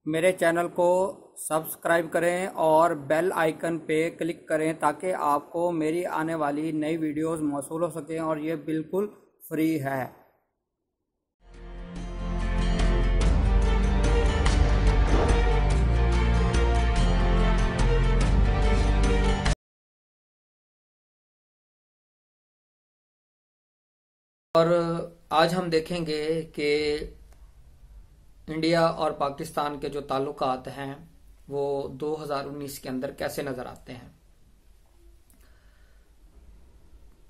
मेरे चैनल को सब्सक्राइब करें और बेल आइकन पे क्लिक करें ताकि आपको मेरी आने वाली नई वीडियोस मौसूल हो सकें और ये बिल्कुल फ्री है। और आज हम देखेंगे कि इंडिया और पाकिस्तान के जो ताल्लुकात हैं वो 2019 के अंदर कैसे नजर आते हैं।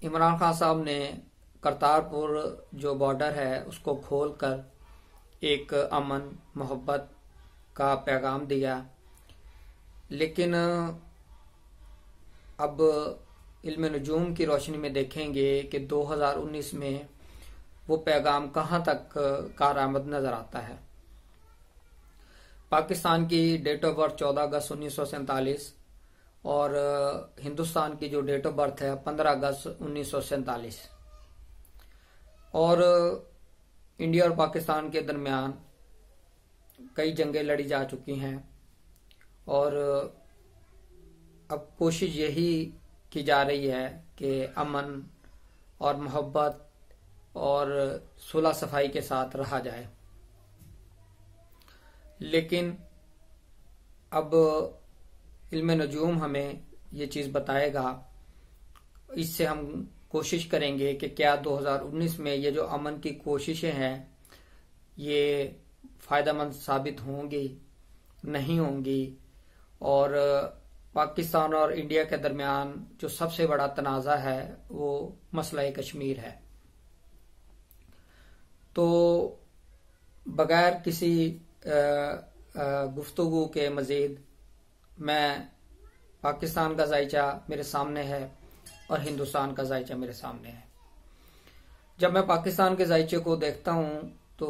इमरान खान साहब ने करतारपुर जो बॉर्डर है उसको खोलकर एक अमन मोहब्बत का पैगाम दिया, लेकिन अब इल्म नजूम की रोशनी में देखेंगे कि 2019 में वो पैगाम कहां तक कारआमद नजर आता है। पाकिस्तान की डेट ऑफ बर्थ 14 अगस्त 1947 और हिंदुस्तान की जो डेट ऑफ बर्थ है 15 अगस्त 1947। और इंडिया और पाकिस्तान के दरमियान कई जंगें लड़ी जा चुकी हैं और अब कोशिश यही की जा रही है कि अमन और मोहब्बत और सुलह सफाई के साथ रहा जाए। लेकिन अब इल्म नजूम हमें ये चीज बताएगा, इससे हम कोशिश करेंगे कि क्या 2019 में ये जो अमन की कोशिशें हैं ये फायदेमंद साबित होंगी नहीं होंगी। और पाकिस्तान और इंडिया के दरमियान जो सबसे बड़ा तनाज़ा है वो मसला कश्मीर है। तो बगैर किसी गुफ्तगू के मजीद मैं पाकिस्तान का जायचा मेरे सामने है और हिंदुस्तान का जायचा मेरे सामने है। जब मैं पाकिस्तान के जायचे को देखता हूं तो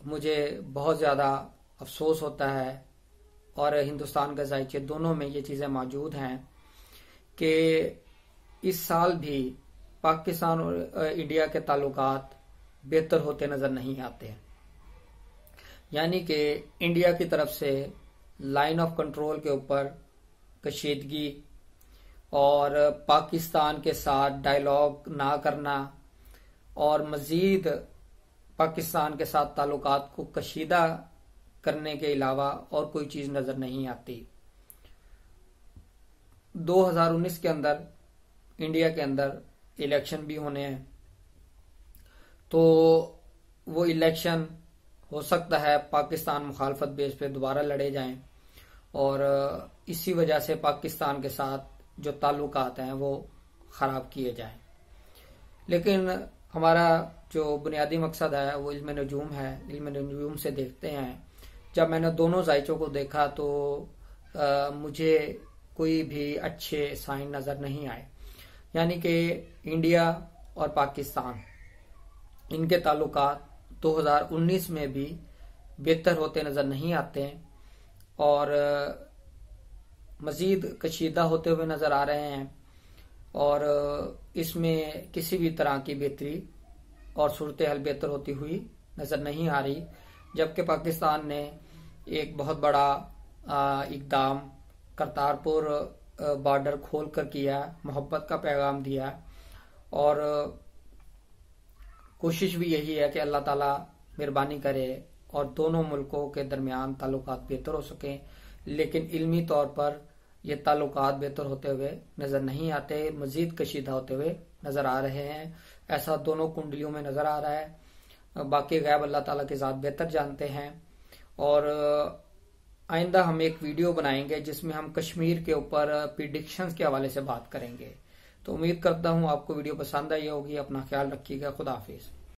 मुझे बहुत ज्यादा अफसोस होता है, और हिंदुस्तान के जायचे दोनों में ये चीजें मौजूद हैं कि इस साल भी पाकिस्तान और इंडिया के ताल्लुकात बेहतर होते नजर नहीं आते। यानी कि इंडिया की तरफ से लाइन ऑफ कंट्रोल के ऊपर कशीदगी और पाकिस्तान के साथ डायलॉग ना करना और मजीद पाकिस्तान के साथ ताल्लुकात को कशीदा करने के अलावा और कोई चीज नजर नहीं आती। 2019 के अंदर इंडिया के अंदर इलेक्शन भी होने हैं, तो वो इलेक्शन हो सकता है पाकिस्तान मुखालफत बेस पे दोबारा लड़े जाएं और इसी वजह से पाकिस्तान के साथ जो ताल्लुकात हैं वो खराब किए जाएं। लेकिन हमारा जो बुनियादी मकसद है वो इल्म नजूम है। इल्म नजूम से देखते हैं। जब मैंने दोनों जायचों को देखा तो मुझे कोई भी अच्छे साइन नजर नहीं आए। यानी कि इंडिया और पाकिस्तान इनके ताल्लुकात 2019 में भी बेहतर होते नजर नहीं आते और मजीद कशीदा होते हुए नजर आ रहे हैं और इसमें किसी भी तरह की बेहतरी और सूरत हाल बेहतर होती हुई नजर नहीं आ रही। जबकि पाकिस्तान ने एक बहुत बड़ा इकदाम करतारपुर बॉर्डर खोलकर किया, मोहब्बत का पैगाम दिया और कोशिश भी यही है कि अल्लाह ताला मेहरबानी करे और दोनों मुल्कों के दरमियान ताल्लुकात बेहतर हो सकें। लेकिन इल्मी तौर पर ये ताल्लुकात बेहतर होते हुए नजर नहीं आते, मजीद कशीदा होते हुए नजर आ रहे हैं। ऐसा दोनों कुंडलियों में नजर आ रहा है। बाकी गैब अल्लाह ताला के साथ बेहतर जानते हैं। और आइंदा हम एक वीडियो बनाएंगे जिसमें हम कश्मीर के ऊपर प्रिडिक्शंस के हवाले से बात करेंगे। तो उम्मीद करता हूँ आपको वीडियो पसंद आई होगी। अपना ख्याल रखिएगा। खुदा हाफिज।